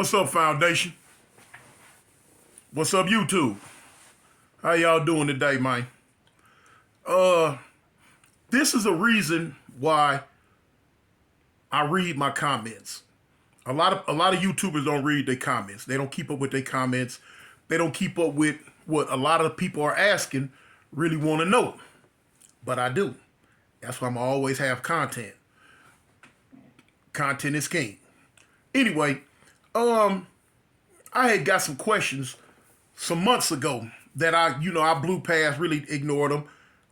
What's up, Foundation? What's up, YouTube? How y'all doing today, man? This is a reason why I read my comments. A lot of YouTubers don't read their comments. They don't keep up with their comments. They don't keep up with what a lot of people are asking, really want to know. But I do. That's why I'm always have content. Content is king. Anyway, I had got some questions some months ago that I blew past, really ignored them.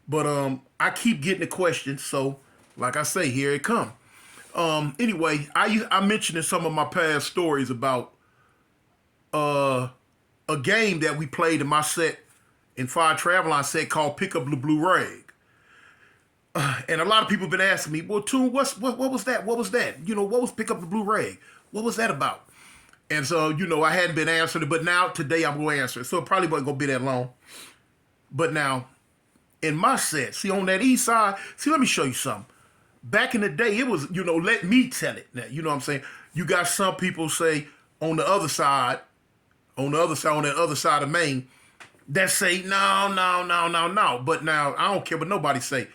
But I keep getting the questions, so like I say, here it come. Anyway, I mentioned in some of my past stories about a game that we played in my set, in Fire Traveline set, called Pick Up the Blue Rag. And a lot of people have been asking me, well, Toon, what was that? What was that? What was Pick Up the Blue Rag? What was that about? And so, I hadn't been answering it, but now, today, I'm going to answer it. So it probably wasn't going to be that long. But now, in my set, see, on that east side, let me show you something. Back in the day, it was, let me tell it. Now, you know what I'm saying? You got some people say on that other side of Maine, that say, no. But now, I don't care what nobody say.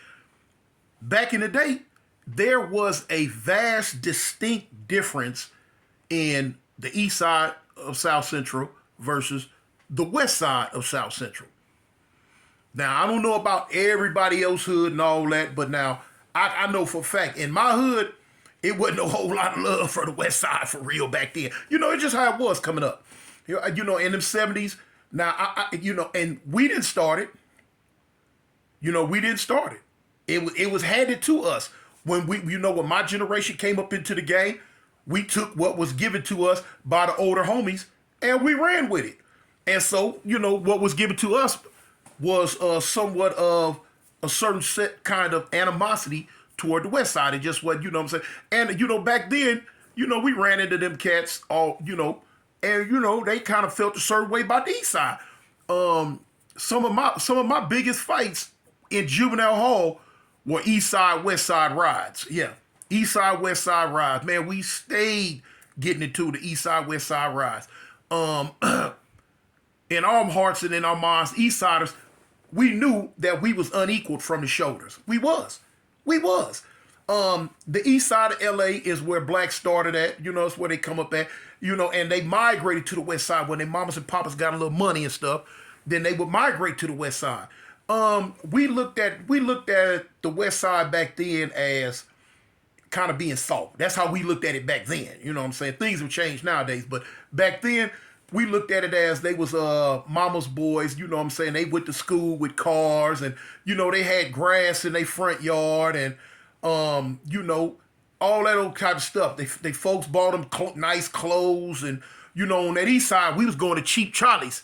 Back in the day, there was a vast, distinct difference in the east side of South Central versus the west side of South Central. Now, I don't know about everybody else's hood and all that, but now I know for a fact, in my hood, it wasn't a whole lot of love for the west side for real back then. It's just how it was coming up. In them 70s. Now, and we didn't start it. We didn't start it. It was handed to us. When when my generation came up into the game, we took what was given to us by the older homies and we ran with it. And so, what was given to us was somewhat of a certain set kind of animosity toward the west side. It just wasn't, what I'm saying? And, back then, we ran into them cats all, and, they kind of felt a certain way about the east side. Some of my biggest fights in juvenile hall were east side, west side rides. Yeah. East side, west side rides. Man, we stayed getting into the east side, west side rides. In our hearts and in our minds, east siders, we knew that we was unequaled from the shoulders. We was. The east side of LA is where blacks started at. It's where they come up at. And they migrated to the west side when their mamas and papas got a little money and stuff. Then they would migrate to the west side. We looked at the west side back then as kind of being soft. That's how we looked at it back then. You know what I'm saying? Things have changed nowadays, but back then we looked at it as they was mama's boys. You know what I'm saying? They went to school with cars, and they had grass in their front yard, and all that old type of stuff. They folks bought them nice clothes, and on that east side we was going to Cheap Charlie's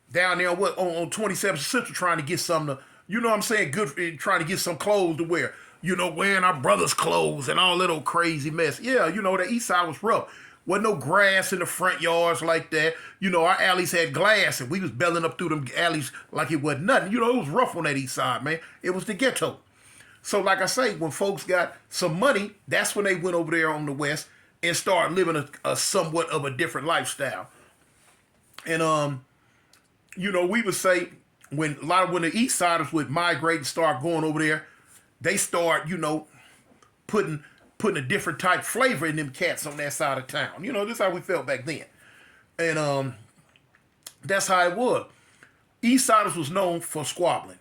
down there on 27th Central, trying to get something to, good, trying to get some clothes to wear. Wearing our brother's clothes and all that old crazy mess. Yeah, the east side was rough. Wasn't no grass in the front yards like that. Our alleys had glass, and we was belling up through them alleys like it wasn't nothing. It was rough on that east side, man. It was the ghetto. So like I say, when folks got some money, that's when they went over there on the west and started living a somewhat of a different lifestyle. And, we would say when the east siders would migrate and start going over there, they start, putting a different type flavor in them cats on that side of town. This is how we felt back then. And that's how it was. East siders was known for squabbling.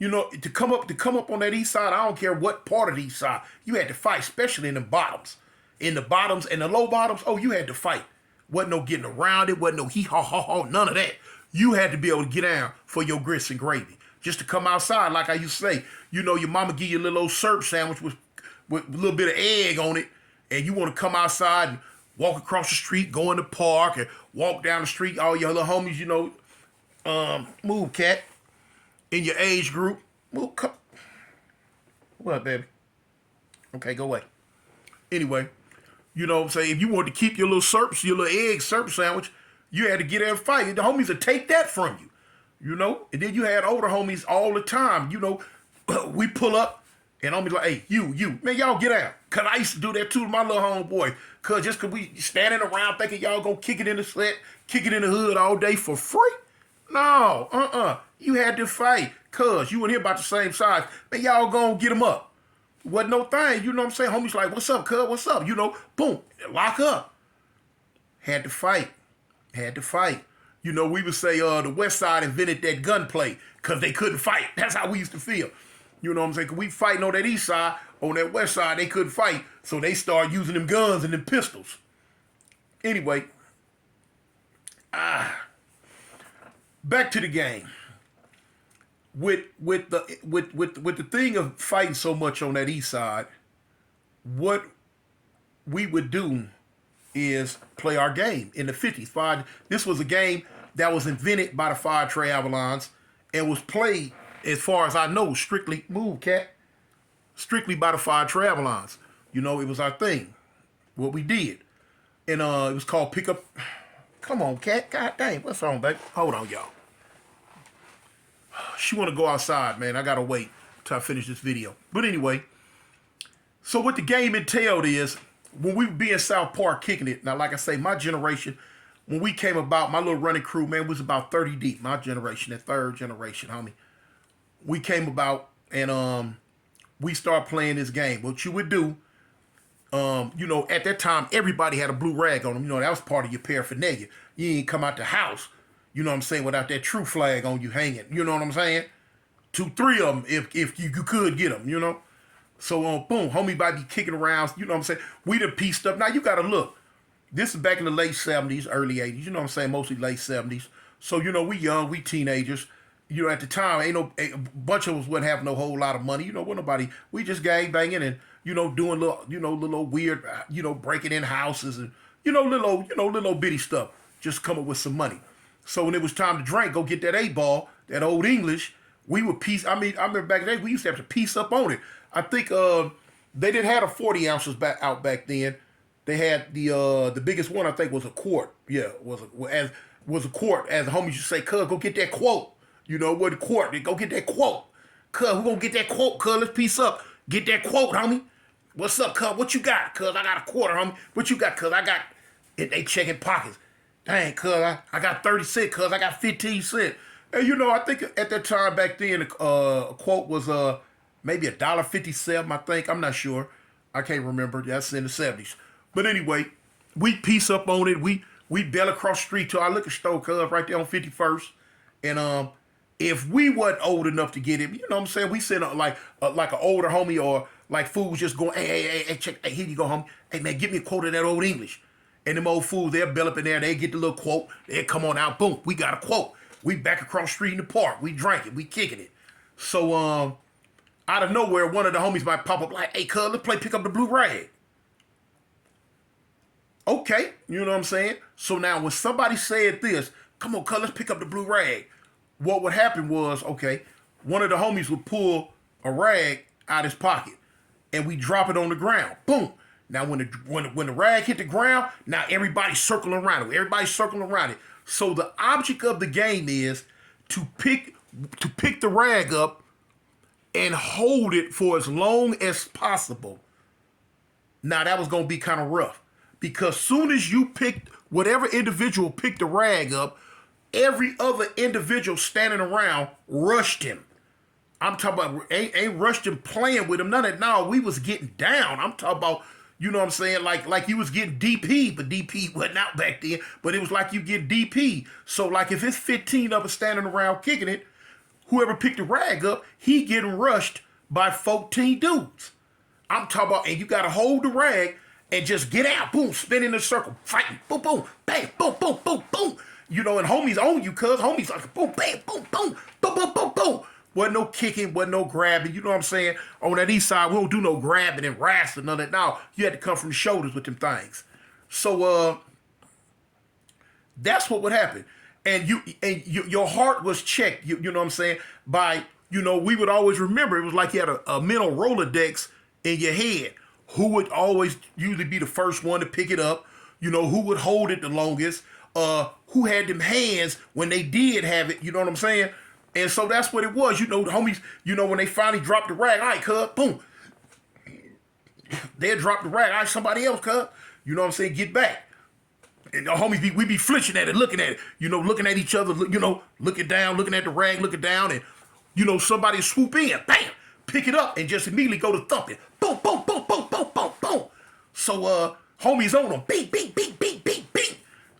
To come up on that east side, I don't care what part of the east side, you had to fight, especially in the bottoms. In the bottoms and the low bottoms, you had to fight. Wasn't no getting around it, wasn't no hee-haw-haw-haw, none of that. You had to be able to get down for your grits and gravy. Just to come outside, like I used to say, your mama give you a little old syrup sandwich with a little bit of egg on it, and you want to come outside and walk across the street, go in the park, and walk down the street, all your little homies, move, cat, in your age group. Move, come. What, baby? Okay, go away. Anyway, what I'm saying? If you wanted to keep your little egg syrup sandwich, you had to get there and fight. The homies would take that from you. And then you had older homies all the time. We pull up And I'm be like, hey, you, man, y'all get out. Cause I used to do that too to my little homeboy. Cause we standing around thinking y'all gonna kick it in the slit, kick it in the hood all day for free. No, you had to fight. Cause you and him about the same size. Man, y'all gonna get him up. Wasn't no thing, you know what I'm saying? Homie's like, what's up, cuz, what's up? You know, boom, lock up. Had to fight. You know, we would say the West Side invented that gunplay because they couldn't fight. That's how we used to feel. You know what I'm saying? 'Cause we fighting on that East Side, on that West Side, they couldn't fight. So they started using them guns and them pistols. Anyway, back to the game. With the thing of fighting so much on that East Side, what we would do is play our game in the 50s. This was a game that was invented by the Five Trey Avalons and was played, as far as I know, strictly by the Five Trey Avalons. You know, it was our thing, what we did. And it was called Pickup. Come on, Cat. God dang, what's wrong, baby? Hold on, y'all. She want to go outside, man. I got to wait till I finish this video. But anyway, so what the game entailed is, when we would be in South Park kicking it, now, like I say, my generation, when we came about, my little running crew, man, was about 30 deep. My generation, that third generation, homie. We came about, and we started playing this game. What you would do, you know, at that time, everybody had a blue rag on them. You know, that was part of your paraphernalia. You ain't come out the house, you know what I'm saying, without that true flag on you hanging. You know what I'm saying? 2, 3 of them, if you could get them, you know? So, boom, homie might be kicking around, you know what I'm saying? We done pieced up. Now, you got to look. This is back in the late 70s, early 80s, you know what I'm saying? Mostly late 70s. So, you know, we young, we teenagers. You know, at the time, a bunch of us wouldn't have no whole lot of money. You know, what nobody, we just gang banging and, you know, doing little weird, you know, breaking in houses and, little bitty stuff. Just come up with some money. So when it was time to drink, go get that 8-ball, that old English, we would piece, I remember back then, we used to have to piece up on it. I think they didn't have a 40 ounces out back then. They had the biggest one, I think, was a quart. Yeah, was a quart. As the homies used to say, cuz, go get that quote. You know, what the quart, go get that quote. Cuz, who gonna get that quote, cuz? Let's piece up. Get that quote, homie. What's up, cuz? What you got, cuz? I got a quarter, homie. What you got, cuz? I got, they checking pockets. Dang, cuz, I got 30 cents, cuz. I got 15 cents. And, you know, I think at that time back then, a quote was maybe $1.57, I think. I'm not sure. I can't remember. That's in the 70s. But anyway, we piece up on it. We bail across the street to our liquor store, cuz, right there on 51st. And if we wasn't old enough to get it, you know what I'm saying? We send like an older homie or like fools just going, hey, check, hey, here you go, homie. Hey, man, give me a quote of that old English. And them old fools, they'll bail up in there. They get the little quote. They'll come on out. Boom, we got a quote. We back across the street in the park. We drank it. We kicking it. So, out of nowhere, one of the homies might pop up like, hey, cuz, let's play Pick Up the Blue Rag. Okay, you know what I'm saying? So now when somebody said this, come on, cuz, let's pick up the blue rag. What would happen was, okay, one of the homies would pull a rag out his pocket and we drop it on the ground. Boom. Now when the rag hit the ground, now everybody's circling around it. Everybody's circling around it. So the object of the game is to pick the rag up and hold it for as long as possible. Now that was gonna be kind of rough. Because soon as you picked, whatever individual picked the rag up, every other individual standing around rushed him. I'm talking about, ain't rushed him playing with him, none of that. No, we was getting down. I'm talking about, you know what I'm saying, like you was getting DP, but DP wasn't out back then, but it was like you get DP. So like if it's 15 of us standing around kicking it, whoever picked the rag up, he getting rushed by 14 dudes. I'm talking about, and you got to hold the rag and just get out, boom, spin in a circle, fighting, boom, boom, bang, boom, boom, boom, boom. You know, and homies on you, cuz homies like boom, bang, boom, boom, boom, boom, boom, boom. Wasn't no kicking, wasn't no grabbing. You know what I'm saying? On that east side, we don't do no grabbing and wrestling, none of that. Now, you had to come from the shoulders with them things. So, that's what would happen. And your heart was checked, you know what I'm saying, by, you know, we would always remember, it was like you had a mental Rolodex in your head. Who would always usually be the first one to pick it up? You know, who would hold it the longest? Who had them hands when they did have it? You know what I'm saying? And so that's what it was. You know, the homies, you know, when they finally dropped the rag, all right, cuz, boom. They'll drop the rag. All right, somebody else, cuz. You know what I'm saying? Get back. And the homies, we be flinching at it, looking at it. You know, looking at each other, you know, looking down, looking at the rag, looking down, and, you know, somebody swoop in, bam, pick it up, and just immediately go to thumping. Boom, boom, boom, boom, boom, boom, boom. So, homies on them. Beat, beat, beat, beat, beat, beat.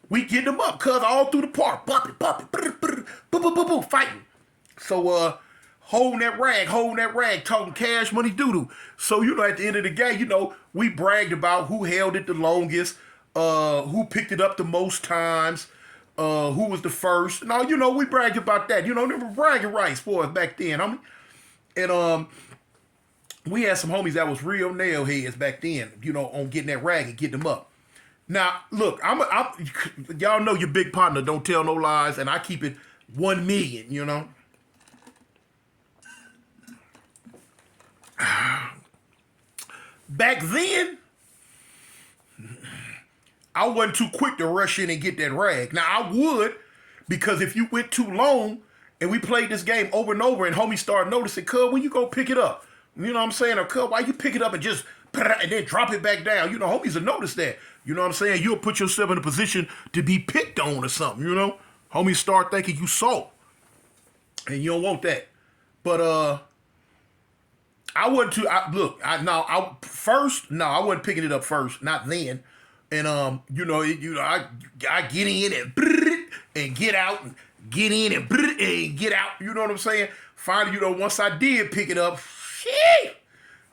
We get them up, cuz, all through the park. Bumping, bumping, boom, boom, boom, boom, boom, fighting. So, holding that rag, talking cash money doo-doo. So, you know, at the end of the game, you know, we bragged about who held it the longest, who picked it up the most times, who was the first. Now, you know, we bragged about that. You know, they were bragging rights for us back then, homie. And we had some homies that was real nail heads back then, you know, on getting that rag and getting them up. Now, look, y'all know your big partner don't tell no lies, and I keep it 1 million, you know. Back then, I wasn't too quick to rush in and get that rag. Now, I would, because if you went too long and we played this game over and over and homies started noticing, cuz, when you go pick it up? You know what I'm saying? Or, cuz, why you pick it up and just and then drop it back down? You know, homies will notice that. You know what I'm saying? You'll put yourself in a position to be picked on or something, you know? Homies start thinking you soft. And you don't want that. But, I wasn't too, I wasn't picking it up first, not then. And I get in and get out, and get in and get out. You know what I'm saying? Finally, you know, once I did pick it up, shit,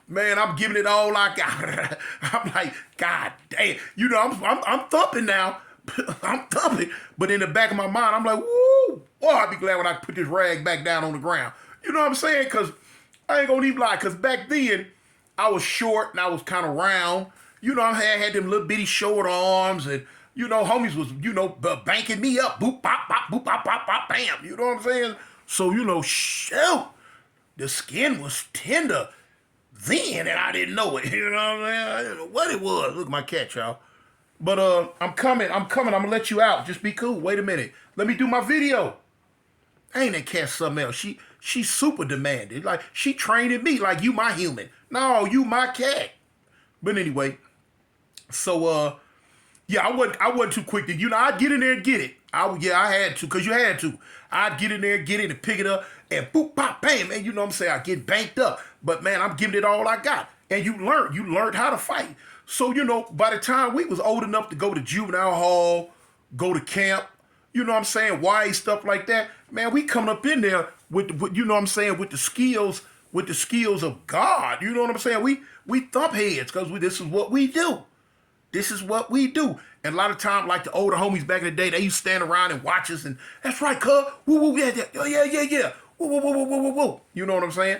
man, I'm giving it all I got. I'm like, God damn, you know, I'm thumping now. I'm thumping, but in the back of my mind, I'm like, woo, boy, I'd be glad when I put this rag back down on the ground. You know what I'm saying? Because I ain't gonna even lie, because back then I was short and I was kind of round. You know, I had them little bitty short arms, and, you know, homies was, you know, banking me up. Boop, bop, bop, boop, bop, bop, bop, bam. You know what I'm saying? So, you know, shoot, the skin was tender then, and I didn't know it. You know what I'm saying? I didn't know what it was. Look at my cat, y'all. But I'm coming. I'm going to let you out. Just be cool. Wait a minute. Let me do my video. Ain't that cat something else? She super demanding. Like, she training me like you my human. No, you my cat. But anyway, so yeah, I wasn't too quick to, you know, I'd get in there and get it. I had to, because you had to. I'd get in there, get it, and pick it up, and boop, pop, bam, and you know what I'm saying? I get banked up. But man, I'm giving it all I got. And you learned how to fight. So, you know, by the time we was old enough to go to juvenile hall, go to camp, you know what I'm saying, YA stuff like that, man, we coming up in there with you know what I'm saying, with the skills of God. You know what I'm saying? We thump heads, because this is what we do. This is what we do. And a lot of times, like the older homies back in the day, they used to stand around and watch us, and that's right, cuz, woo, woo, yeah, yeah, woo, woo, woo, woo, woo, woo, woo. You know what I'm saying?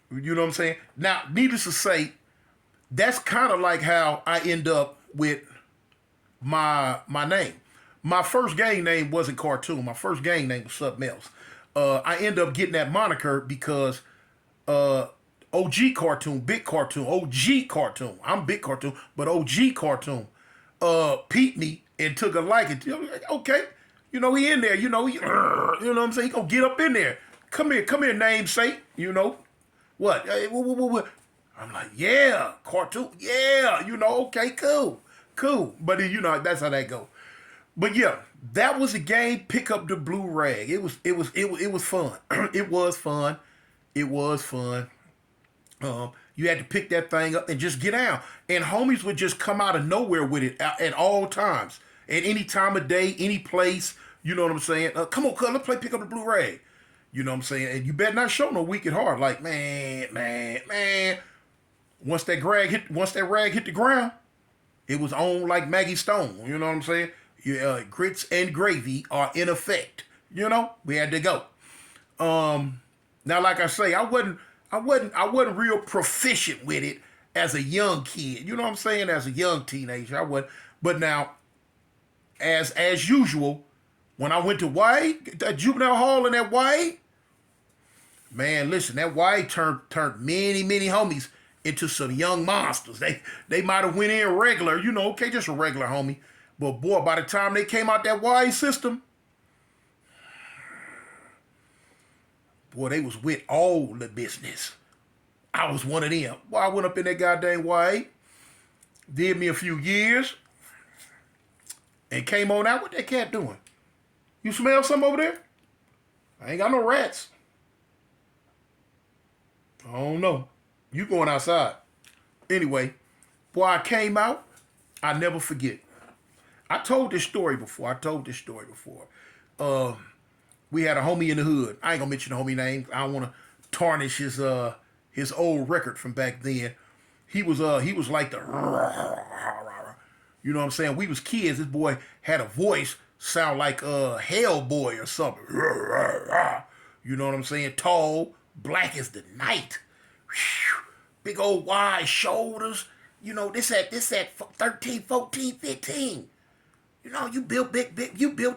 You know what I'm saying? Now, needless to say, that's kind of like how I end up with my name. My first gang name wasn't Cartoon. My first gang name was something else. I end up getting that moniker because OG Cartoon, Big Cartoon, OG Cartoon. I'm Big Cartoon, but OG Cartoon peeped me and took a liking. Okay, you know, he in there. You know, you know what I'm saying? He gonna get up in there. Come here, namesake. You know what? Hey, what? I'm like, yeah, Cartoon, yeah. You know, okay, cool. But you know, that's how that go. But yeah, that was a game. Pick up the blue rag. It was fun. It was fun. You had to pick that thing up and just get out. And homies would just come out of nowhere with it at all times. At any time of day, any place. You know what I'm saying? Come on, cuz, let's play pick up the blue rag. You know what I'm saying? And you better not show no weak at heart. Like, man. Once that rag hit the ground, it was on like Maggie Stone. You know what I'm saying? Grits and gravy are in effect. You know, we had to go. Now, like I say, I wasn't real proficient with it as a young kid. You know what I'm saying? As a young teenager, I wasn't. But now, as usual, when I went to that juvenile hall in that YA, man, listen, that YA turned many homies into some young monsters. They might have went in regular, you know, okay, just a regular homie. But boy, by the time they came out that YA system, boy, they was with all the business. I was one of them. Well, I went up in that goddamn YA, did me a few years, and came on out. What that cat doing? You smell something over there? I ain't got no rats. I don't know. You going outside. Anyway, boy, I came out. I never forget. I told this story before. We had a homie in the hood. I ain't gonna mention the homie name. I don't want to tarnish his old record from back then. He was like the, you know what I'm saying? We was kids. This boy had a voice sound like Hellboy or something. You know what I'm saying? Tall, black as the night. Big old wide shoulders. You know, this at 13, 14, 15. You know, you built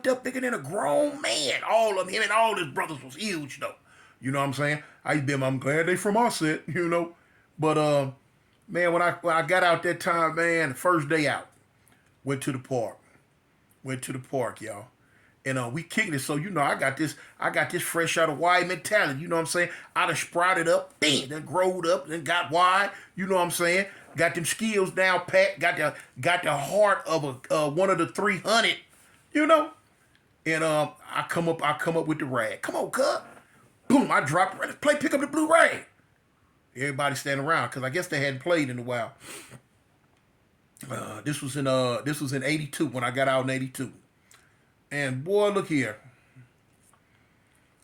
up bigger than a grown man. All of him and all his brothers was huge though. You know what I'm saying? I'm glad they from our set, you know. But man, when I got out that time, man, the first day out, went to the park. Y'all. And we kicking it. So, you know, I got this fresh out of wide mentality. You know what I'm saying? I done sprouted up, then growed up, then got wide. You know what I'm saying? Got them skills down pat. Got the heart of one of the 300. You know? And I come up with the rag. Come on, cuz. Boom, I dropped it. Pick up the blue rag. Everybody standing around because I guess they hadn't played in a while. This was in '82 when I got out in '82. And boy, look here.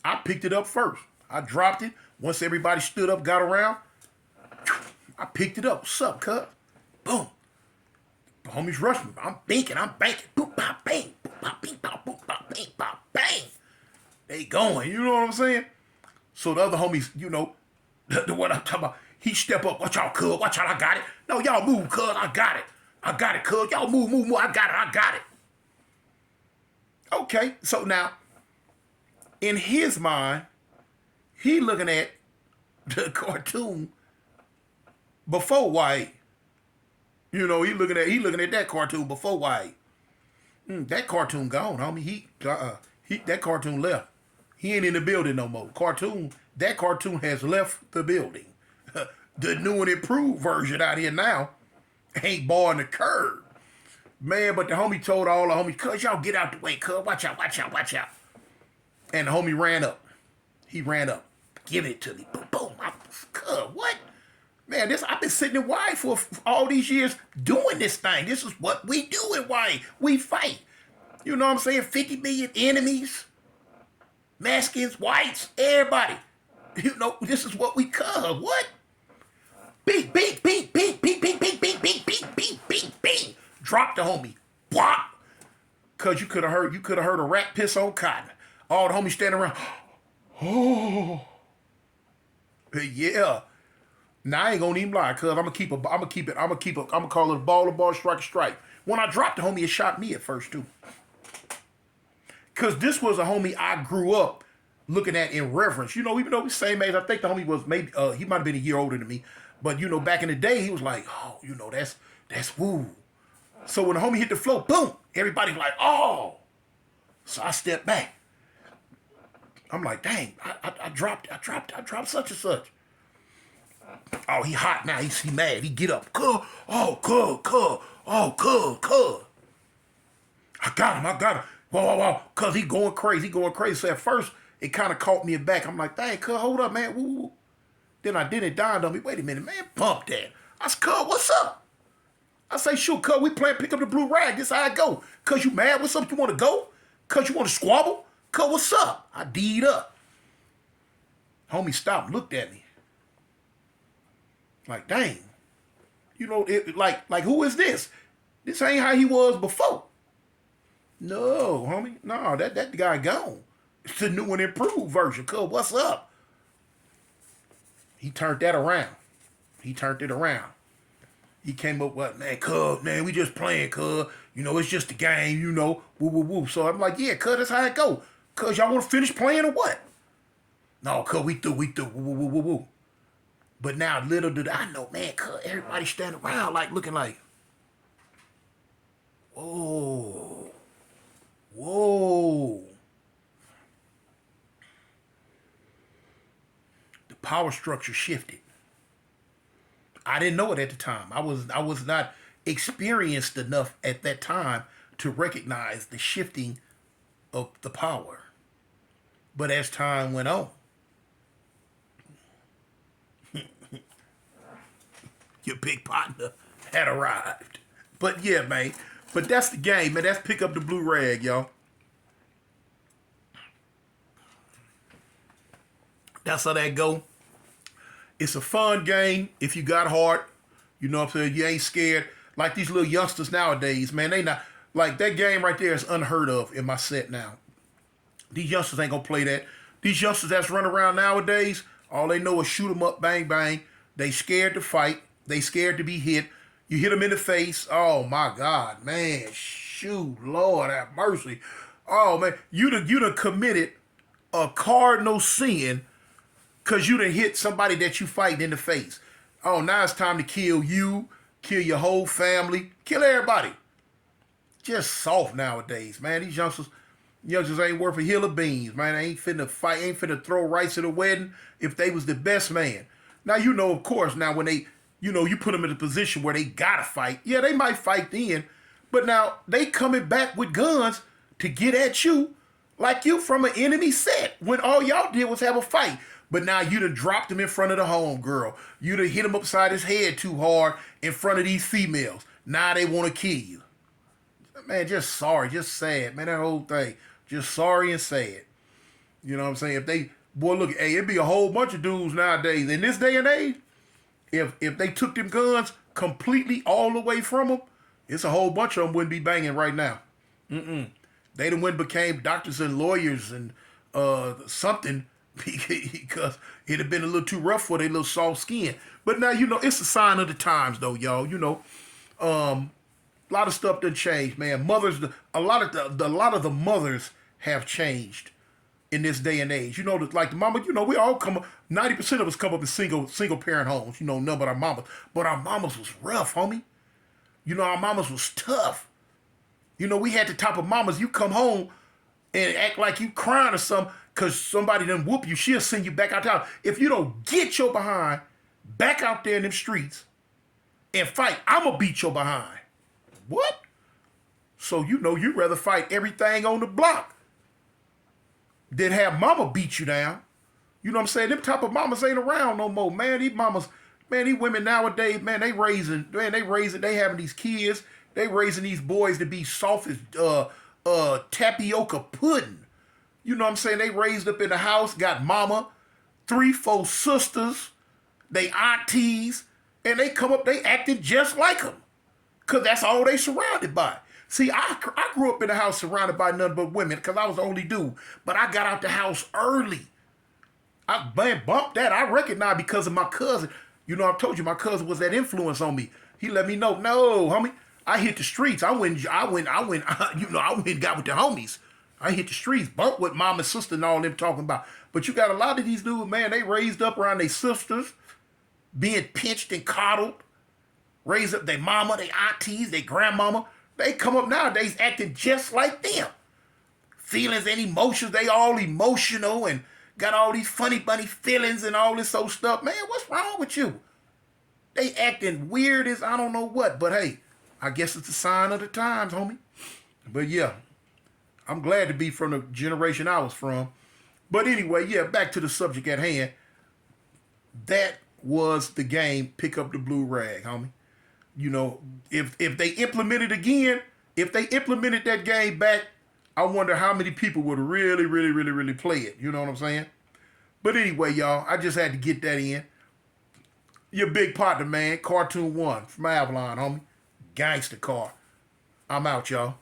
I picked it up first. I dropped it. Once everybody stood up, got around, I picked it up. What's up, cuz? Boom. The homies rushed me. I'm banking. Boop, bop, bang. Boop, bop, bing, bop, boop, bop, bang, bop, bang. They going. You know what I'm saying? So the other homies, you know, the one I'm talking about, he step up. Watch out, cuz. Watch out, I got it. No, y'all move, cuz. I got it, cuz. Y'all move. I got it. Okay, so now, in his mind, he looking at the cartoon before YA. You know, he looking at that cartoon before YA. That cartoon gone, homie. That cartoon left. He ain't in the building no more. That cartoon has left the building. The new and improved version out here now ain't barring the curb. Man, but the homie told all the homies, cuz y'all get out the way, cuz. Watch out. And the homie ran up. He ran up. Give it to me. Boom, boom. Cuz, what? Man, I've been sitting in Y for all these years doing this thing. This is what we do in Y. We fight. You know what I'm saying? 50 million enemies. Mexicans, whites, everybody. You know, this is what we cuz. What? Beep. Drop the homie. Whop. Cause you could have heard a rat piss on cotton. All the homies standing around. Oh. Yeah. Now I ain't gonna even lie, cuz I'm gonna call it a ball, strike. When I dropped the homie, it shocked me at first too. Cause this was a homie I grew up looking at in reverence. You know, even though we same age, I think the homie was maybe he might have been a year older than me. But you know, back in the day, he was like, oh, you know, that's woo. So when the homie hit the floor, boom, everybody's like, oh. So I stepped back. I'm like, dang, I dropped such and such. Oh, he hot now. He mad. He get up. Cuz. I got him. Whoa. Cuz he going crazy. So at first, it kind of caught me aback. I'm like, dang, cuz, hold up, man. Woo. Then it dawned on me, wait a minute, man, bump that. I said, cuz, what's up? I say, shoot, cuz, we playing pick up the blue rag. This how I go. Cuz, you mad? What's up? You want to go? Cuz, you want to squabble? Cuz, what's up? I D'd up. Homie stopped, looked at me. Like, dang. You know, like who is this? This ain't how he was before. No, homie. No, that guy gone. It's the new and improved version. Cuz, what's up? He turned that around. He came up with, man, cuz, man, we just playing, cuz. You know, it's just a game, you know. Woo. So I'm like, yeah, cuz, that's how it go. Cuz, y'all want to finish playing or what? No, cuz, we through. Woo. But now, little did I know, man, cuz, everybody standing around like, looking like, whoa. The power structure shifted. I didn't know it at the time. I was not experienced enough at that time to recognize the shifting of the power. But as time went on, your big partner had arrived. But yeah, man. But that's the game, man. That's pick up the blue rag, y'all. That's how that go. It's a fun game if you got heart. You know what I'm saying? You ain't scared. Like these little youngsters nowadays, man, they not like that game right there is unheard of in my set now. These youngsters ain't gonna play that. These youngsters that's running around nowadays, all they know is shoot 'em up, bang, bang. They scared to fight. They scared to be hit. You hit them in the face. Oh my God, man. Shoot, Lord have mercy. Oh man, you done committed a cardinal sin because you done hit somebody that you fight in the face. Oh, now it's time to kill you, kill your whole family, kill everybody. Just soft nowadays, man. These youngsters ain't worth a hill of beans, man. They ain't finna fight, ain't finna throw rice at a wedding if they was the best man. Now, you know, of course, now when they, you put them in a position where they gotta fight. Yeah, they might fight then, but now they coming back with guns to get at you like you from an enemy set when all y'all did was have a fight. But now you done dropped him in front of the home girl. You done hit him upside his head too hard in front of these females. Now they want to kill you. Man, just sorry, just sad. Man, that whole thing. Just sorry and sad. You know what I'm saying? If they, boy, look, hey, it'd be a whole bunch of dudes nowadays. In this day and age, if they took them guns completely all the way from them, it's a whole bunch of them wouldn't be banging right now. They done went became doctors and lawyers and something because it'd have been a little too rough for their little soft skin. But now, it's a sign of the times, though, y'all. A lot of stuff done changed, man. A lot of the mothers have changed in this day and age. Like the mama, we all 90% of us come up in single parent homes, none but our mamas. But our mamas was rough, homie. Our mamas was tough. We had the type of mamas, you come home and act like you crying or something because somebody done whoop you. She'll send you back out town. If you don't get your behind back out there in them streets and fight, I'm going to beat your behind. What? So you'd rather fight everything on the block than have mama beat you down. You know what I'm saying? Them type of mamas ain't around no more, man. These mamas, man, these women nowadays, man, they having these kids. They raising these boys to be soft as tapioca pudding. You know what I'm saying? They raised up in the house, got mama, 3, 4 sisters, they aunties, and they come up, they acting just like them. Because that's all they surrounded by. See, I grew up in a house surrounded by nothing but women because I was the only dude. But I got out the house early. I bumped that. I recognized because of my cousin. I told you my cousin was that influence on me. He let me know, no, homie, I hit the streets. I went and got with the homies. I hit the streets, bumped with mom and sister and all them talking about. But you got a lot of these dudes, man, they raised up around their sisters, being pinched and coddled. Raise up their mama, their aunties, their grandmama. They come up nowadays acting just like them. Feelings and emotions, they all emotional and got all these funny bunny feelings and all this old stuff. Man, what's wrong with you? They acting weird as I don't know what. But hey, I guess it's a sign of the times, homie. But yeah, I'm glad to be from the generation I was from. But anyway, yeah, back to the subject at hand. That was the game, pick up the blue rag, homie. If they implement it again, if they implemented that game back, I wonder how many people would really, really, really, really play it. You know what I'm saying? But anyway, y'all, I just had to get that in. Your big partner, man, Cartoon 1 from Avalon, homie. Gangster car. I'm out, y'all.